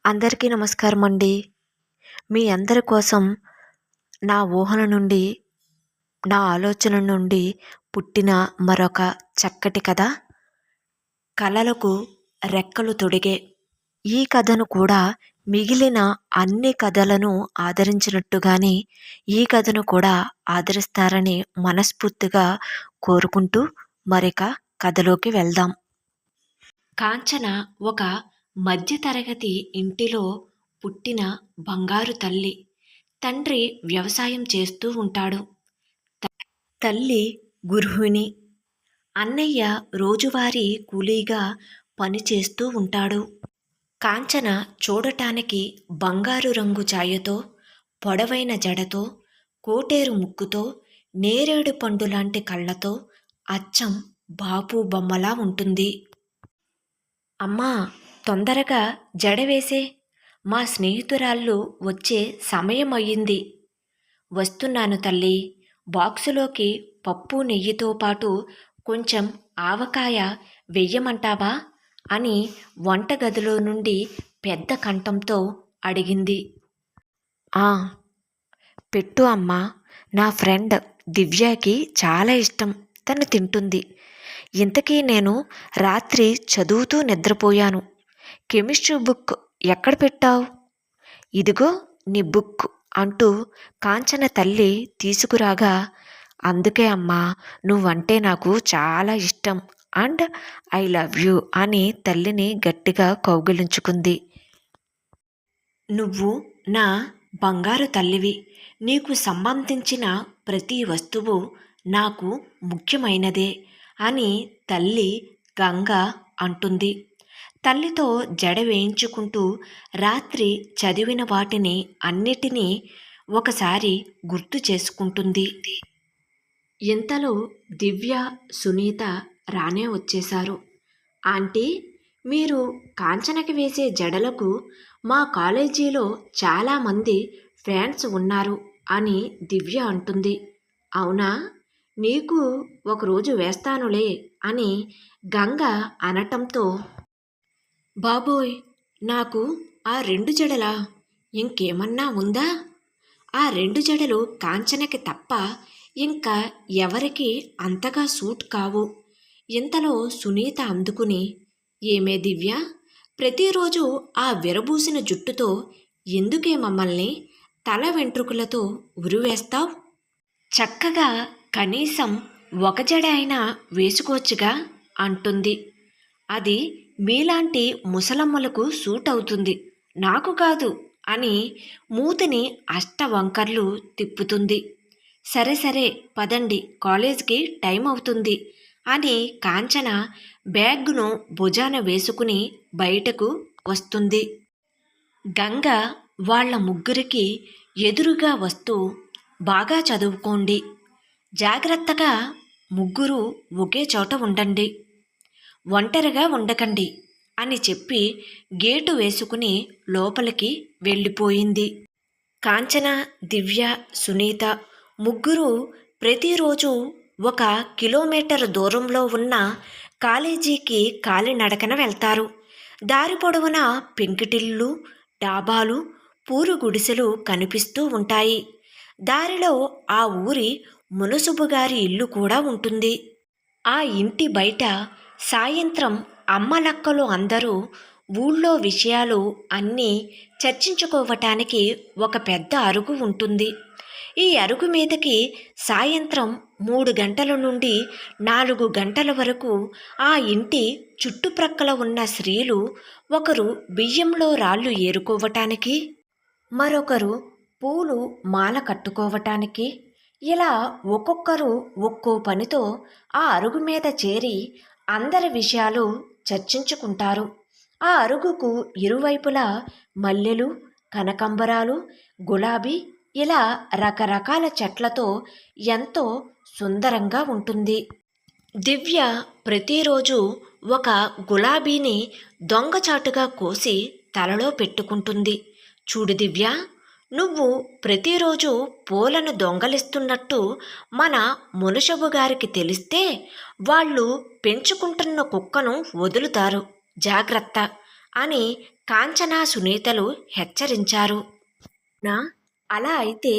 అందరికీ నమస్కారం అండి. మీ అందరి కోసం నా ఊహల నుండి, నా ఆలోచన నుండి పుట్టిన మరొక చక్కటి కథ 'కలలకు రెక్కలు తొడిగే'. ఈ కథను కూడా మిగిలిన అన్ని కథలను ఆదరించినట్టుగానే ఈ కథను కూడా ఆదరిస్తారని మనస్ఫూర్తిగా కోరుకుంటూ మరిక కథలోకి వెళ్దాం. కాంచన ఒక మధ్యతరగతి ఇంటిలో పుట్టిన బంగారు తల్లి. తండ్రి వ్యవసాయం చేస్తూ ఉంటాడు. తల్లి గృహిణి. అన్నయ్య రోజువారీ కూలీగా పనిచేస్తూ ఉంటాడు. కాంచన చూడటానికి బంగారు రంగు ఛాయతో, పొడవైన జడతో, కోటేరు ముక్కుతో, నేరేడు పండు లాంటి కళ్ళతో అచ్చం బాపు బొమ్మలా ఉంటుంది. అమ్మా, తొందరగా జడ వేసే, మా స్నేహితురాళ్ళు వచ్చే సమయం అయ్యింది. వస్తున్నాను తల్లి. బాక్సులోకి పప్పు నెయ్యితో పాటు కొంచెం ఆవకాయ వెయ్యమంటావా అని వంటగదిలో నుండి పెద్ద కంఠంతో అడిగింది. ఆ, పెట్టు అమ్మా. నా ఫ్రెండ్ దివ్యకి చాలా ఇష్టం. తను తింటుంది. ఇంతకీ నేను రాత్రి చదువుతూ నిద్రపోయాను. కెమిస్ట్రీ బుక్ ఎక్కడ పెట్టావు? ఇదిగో నీ బుక్ అంటూ కాంచన తల్లి తీసుకురాగా, అందుకే అమ్మా, నువ్వంటే నాకు చాలా ఇష్టం అండ్ ఐ లవ్ యూ అని తల్లిని గట్టిగా కౌగిలించుకుంది. నువ్వు నా బంగారు తల్లివి. నీకు సంబంధించిన ప్రతి వస్తువు నాకు ముఖ్యమైనదే అని తల్లి గంగ అంటుంది. తల్లితో జడ వేయించుకుంటూ రాత్రి చదివిన వాటిని అన్నిటినీ ఒకసారి గుర్తు చేసుకుంటుంది. ఇంతలో దివ్య, సునీత రానే వచ్చేశారు. ఆంటీ, మీరు కాంచనకి వేసే జడలకు మా కాలేజీలో చాలామంది ఫ్యాన్స్ ఉన్నారు అని దివ్య అంటుంది. అవునా? నీకు ఒకరోజు వేస్తానులే అని గంగ అనటంతో, బాబోయ్, నాకు ఆ 2 జడలా? ఇంకేమన్నా ఉందా? ఆ 2 జడలు కాంచనకి తప్ప ఇంకా ఎవరికి అంతగా సూట్ కావు. ఇంతలో సునీత అందుకుని, ఏమే దివ్య, ప్రతిరోజు ఆ విరబూసిన జుట్టుతో ఎందుకే మమ్మల్ని తల వెంట్రుకలతో ఉరివేస్తావు? చక్కగా కనీసం ఒక జడ అయినా వేసుకోవచ్చుగా అంటుంది. అది మీలాంటి ముసలమ్మలకు సూట్ అవుతుంది, నాకు కాదు అని మూతిని అష్టవంకర్లు తిప్పుతుంది. సరే సరే పదండి, కాలేజ్కి టైం అవుతుంది అని కాంచన బ్యాగ్ను భుజాన వేసుకుని బయటకు వస్తుంది. గంగ వాళ్ళ ముగ్గురికి ఎదురుగా వస్తూ, బాగా చదువుకోండి, జాగ్రత్తగా ముగ్గురు ఒకే చోట ఉండండి, ఒంటరిగా ఉండకండి అని చెప్పి గేటు వేసుకుని లోపలికి వెళ్ళిపోయింది. కాంచన, దివ్య, సునీత ముగ్గురు ప్రతిరోజు 1 కిలోమీటర్ దూరంలో ఉన్న కాలేజీకి కాలినడకన వెళ్తారు. దారి పొడవునా పెంకుటిల్లు, డాబాలు, పూరు గుడిసెలు కనిపిస్తూ ఉంటాయి. దారిలో ఆ ఊరి మునసుబు గారి ఇల్లు కూడా ఉంటుంది. ఆ ఇంటి బయట సాయంత్రం అమ్మలక్కలు అందరూ ఊళ్ళో విషయాలు అన్నీ చర్చించుకోవటానికి ఒక పెద్ద అరుగు ఉంటుంది. ఈ అరుగు మీదకి సాయంత్రం 3 గంటల నుండి 4 గంటల వరకు ఆ ఇంటి చుట్టుప్రక్కల ఉన్న స్త్రీలు ఒకరు బియ్యంలో రాళ్ళు ఏరుకోవటానికి, మరొకరు పూలు మాల కట్టుకోవటానికి, ఇలా ఒక్కొక్కరు ఒక్కో పనితో ఆ అరుగు మీద చేరి అందరి విషయాలు చర్చించుకుంటారు. ఆ అరుగుకు ఇరువైపులా మల్లెలు, కనకంబరాలు, గులాబీ, ఇలా రకరకాల చెట్లతో ఎంతో సుందరంగా ఉంటుంది. దివ్య ప్రతిరోజు ఒక గులాబీని దొంగచాటుగా కోసి తలలో పెట్టుకుంటుంది. చూడు దివ్య, నువ్వు ప్రతిరోజు పూలను దొంగలిస్తున్నట్టు మన మునషబు గారికి తెలిస్తే వాళ్ళు పెంచుకుంటున్న కుక్కను వదులుతారు, జాగ్రత్త అని కాంచన సునీతలు హెచ్చరించారు. నా అలా అయితే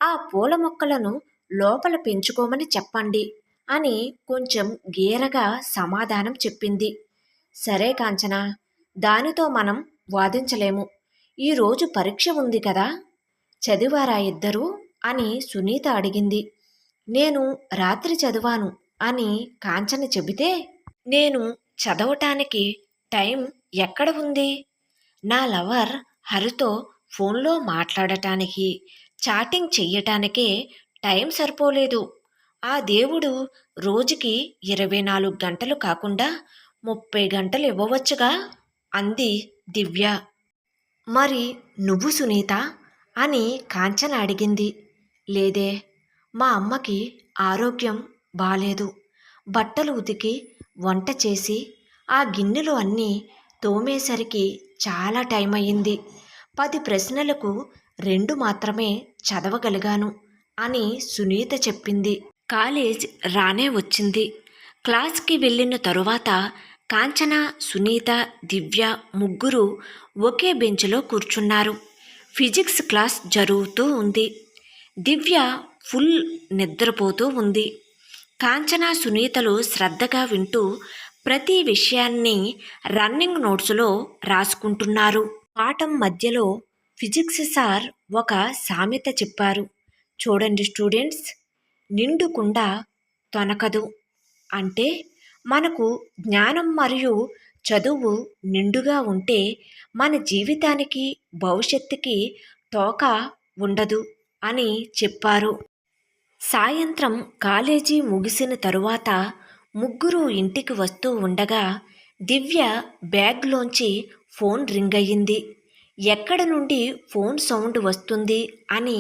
ఆ పూల మొక్కలను లోపల పెంచుకోమని చెప్పండి అని కొంచెం గీరగా సమాధానం చెప్పింది. సరే కాంచన, దానితో మనం వాదించలేము. ఈరోజు పరీక్ష ఉంది కదా, చదివారా ఇద్దరూ అని సునీత అడిగింది. నేను రాత్రి చదివాను అని కాంచన చెబితే, నేను చదవటానికి టైం ఎక్కడ ఉంది? నా లవర్ హరితో ఫోన్లో మాట్లాడటానికి, చాటింగ్ చెయ్యటానికే టైం సరిపోలేదు. ఆ దేవుడు రోజుకి 24 గంటలు కాకుండా 30 గంటలు ఇవ్వవచ్చుగా అంది దివ్య. మరి నువ్వు సునీత అని కాంచన అడిగింది. లేదే, మా అమ్మకి ఆరోగ్యం బాలేదు. బట్టలు ఉతికి వంట చేసి ఆ గిన్నెలు అన్నీ తోమేసరికి చాలా టైం అయ్యింది. 10 ప్రశ్నలకు 2 మాత్రమే చదవగలిగాను అని సునీత చెప్పింది. కాలేజ్ రానే వచ్చింది. క్లాస్కి వెళ్ళిన తరువాత కాంచన, సునీత, దివ్య ముగ్గురు ఒకే బెంచ్లో కూర్చున్నారు. ఫిజిక్స్ క్లాస్ జరుగుతూ ఉంది. దివ్య ఫుల్ నిద్రపోతూ ఉంది. కాంచన, సునీతలు శ్రద్ధగా వింటూ ప్రతి విషయాన్ని రన్నింగ్ నోట్స్లో రాసుకుంటున్నారు. పాఠం మధ్యలో ఫిజిక్స్ సార్ ఒక సామెత చెప్పారు. చూడండి స్టూడెంట్స్, నిండుకుండా తొనకదు. అంటే మనకు జ్ఞానం మరియు చదువు నిండుగా ఉంటే మన జీవితానికి, భవిష్యత్తుకి తోక ఉండదు అని చెప్పారు. సాయంత్రం కాలేజీ ముగిసిన తరువాత ముగ్గురు ఇంటికి వస్తూ ఉండగా దివ్య బ్యాగ్లోంచి ఫోన్ రింగ్ అయ్యింది. ఎక్కడ నుండి ఫోన్ సౌండ్ వస్తుంది అని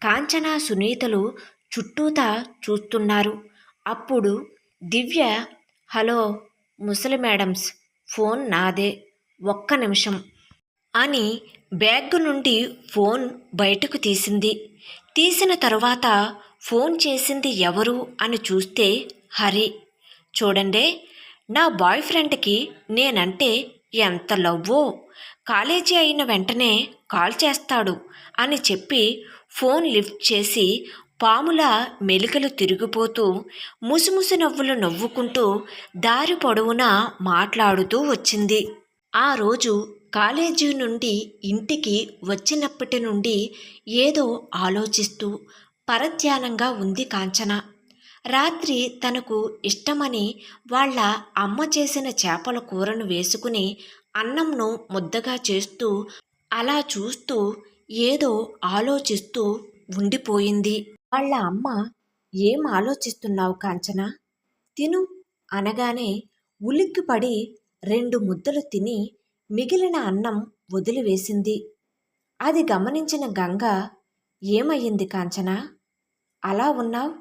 కాంచన, సునీతలు చుట్టూతా చూస్తున్నారు. అప్పుడు దివ్య, హలో ముసలి మేడమ్స్, ఫోన్ నాదే, ఒక్క నిమిషం అని బ్యాగ్ నుండి ఫోన్ బయటకు తీసింది. తీసిన తరువాత ఫోన్ చేసింది ఎవరు అని చూస్తే హరి. చూడండి, నా బాయ్ ఫ్రెండ్కి నేనంటే ఎంత లవ్వో, కాలేజీ అయిన వెంటనే కాల్ చేస్తాడు అని చెప్పి ఫోన్ లిఫ్ట్ చేసి పాముల మెలికలు తిరిగిపోతూ ముసిముసి నవ్వులు నవ్వుకుంటూ దారి పొడవునా మాట్లాడుతూ వచ్చింది. ఆ రోజు కాలేజీ నుండి ఇంటికి వచ్చినప్పటి నుండి ఏదో ఆలోచిస్తూ పరధ్యానంగా ఉంది కాంచన. రాత్రి తనకు ఇష్టమని వాళ్ళ అమ్మ చేసిన చేపల కూరను వేసుకుని అన్నంను ముద్దగా చేస్తూ అలా చూస్తూ ఏదో ఆలోచిస్తూ ఉండిపోయింది. వాళ్ళ అమ్మ, ఏం ఆలోచిస్తున్నావు కాంచన, తిను అనగానే ఉలిక్కిపడి 2 ముద్దలు తిని మిగిలిన అన్నం వదిలివేసింది. అది గమనించిన గంగ, ఏమయ్యింది కాంచన, అలా ఉన్నావ్?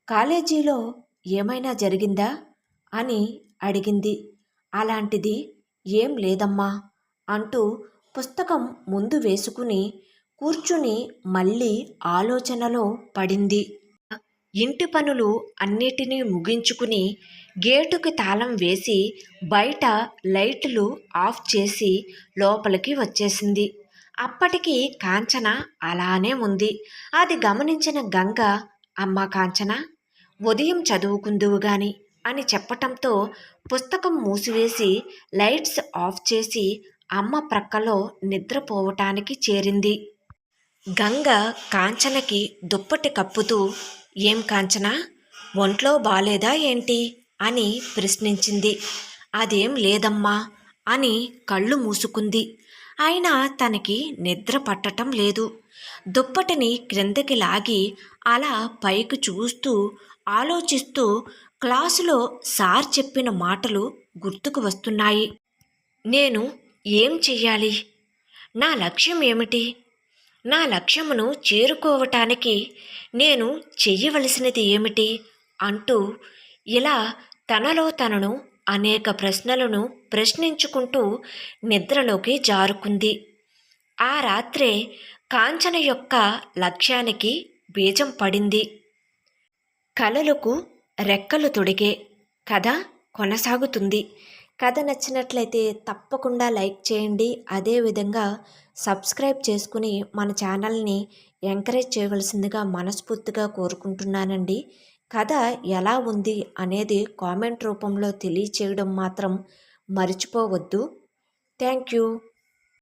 కాలేజీలో ఏమైనా జరిగిందా అని అడిగింది. అలాంటిది ఏం లేదమ్మా అంటూ పుస్తకం ముందు వేసుకుని కూర్చుని మళ్ళీ ఆలోచనలో పడింది. ఇంటి పనులు అన్నిటినీ ముగించుకుని గేటుకి తాళం వేసి బయట లైట్లు ఆఫ్ చేసి లోపలికి వచ్చేసింది. అప్పటికి కాంచన అలానే ఉంది. అది గమనించిన గంగ, అమ్మ కాంచన, ఉదయం చదువుకుందువు గాని అని చెప్పటంతో పుస్తకం మూసివేసి లైట్స్ ఆఫ్ చేసి అమ్మ ప్రక్కలో నిద్రపోవటానికి చేరింది. గంగ కాంచనకి దుప్పటి కప్పుతూ, ఏం కాంచన, ఒంట్లో బాలేదా ఏంటి అని ప్రశ్నించింది. అదేం లేదమ్మా అని కళ్ళు మూసుకుంది. అయినా తనకి నిద్ర పట్టటం లేదు. దుప్పటిని క్రిందకి లాగి అలా పైకి చూస్తూ ఆలోచిస్తూ క్లాసులో సార్ చెప్పిన మాటలు గుర్తుకు వస్తున్నాయి. నేను ఏం చెయ్యాలి? నా లక్ష్యం ఏమిటి? నా లక్ష్యమును చేరుకోవటానికి నేను చెయ్యవలసినది ఏమిటి అంటూ ఇలా తనలో తనను అనేక ప్రశ్నలను ప్రశ్నించుకుంటూ నిద్రలోకి జారుకుంది. ఆ రాత్రే కాంచన యొక్క లక్ష్యానికి బీజం పడింది. కలలకు రెక్కలు తొడిగే కథ కొనసాగుతుంది. కథ నచ్చినట్లయితే తప్పకుండా లైక్ చేయండి. అదేవిధంగా సబ్స్క్రైబ్ చేసుకుని మన ఛానల్ని ఎంకరేజ్ చేయవలసిందిగా మనస్ఫూర్తిగా కోరుకుంటున్నానండి. కథ ఎలా ఉంది అనేది కామెంట్ రూపంలో తెలియచేయడం మాత్రం మర్చిపోవద్దు. Thank you.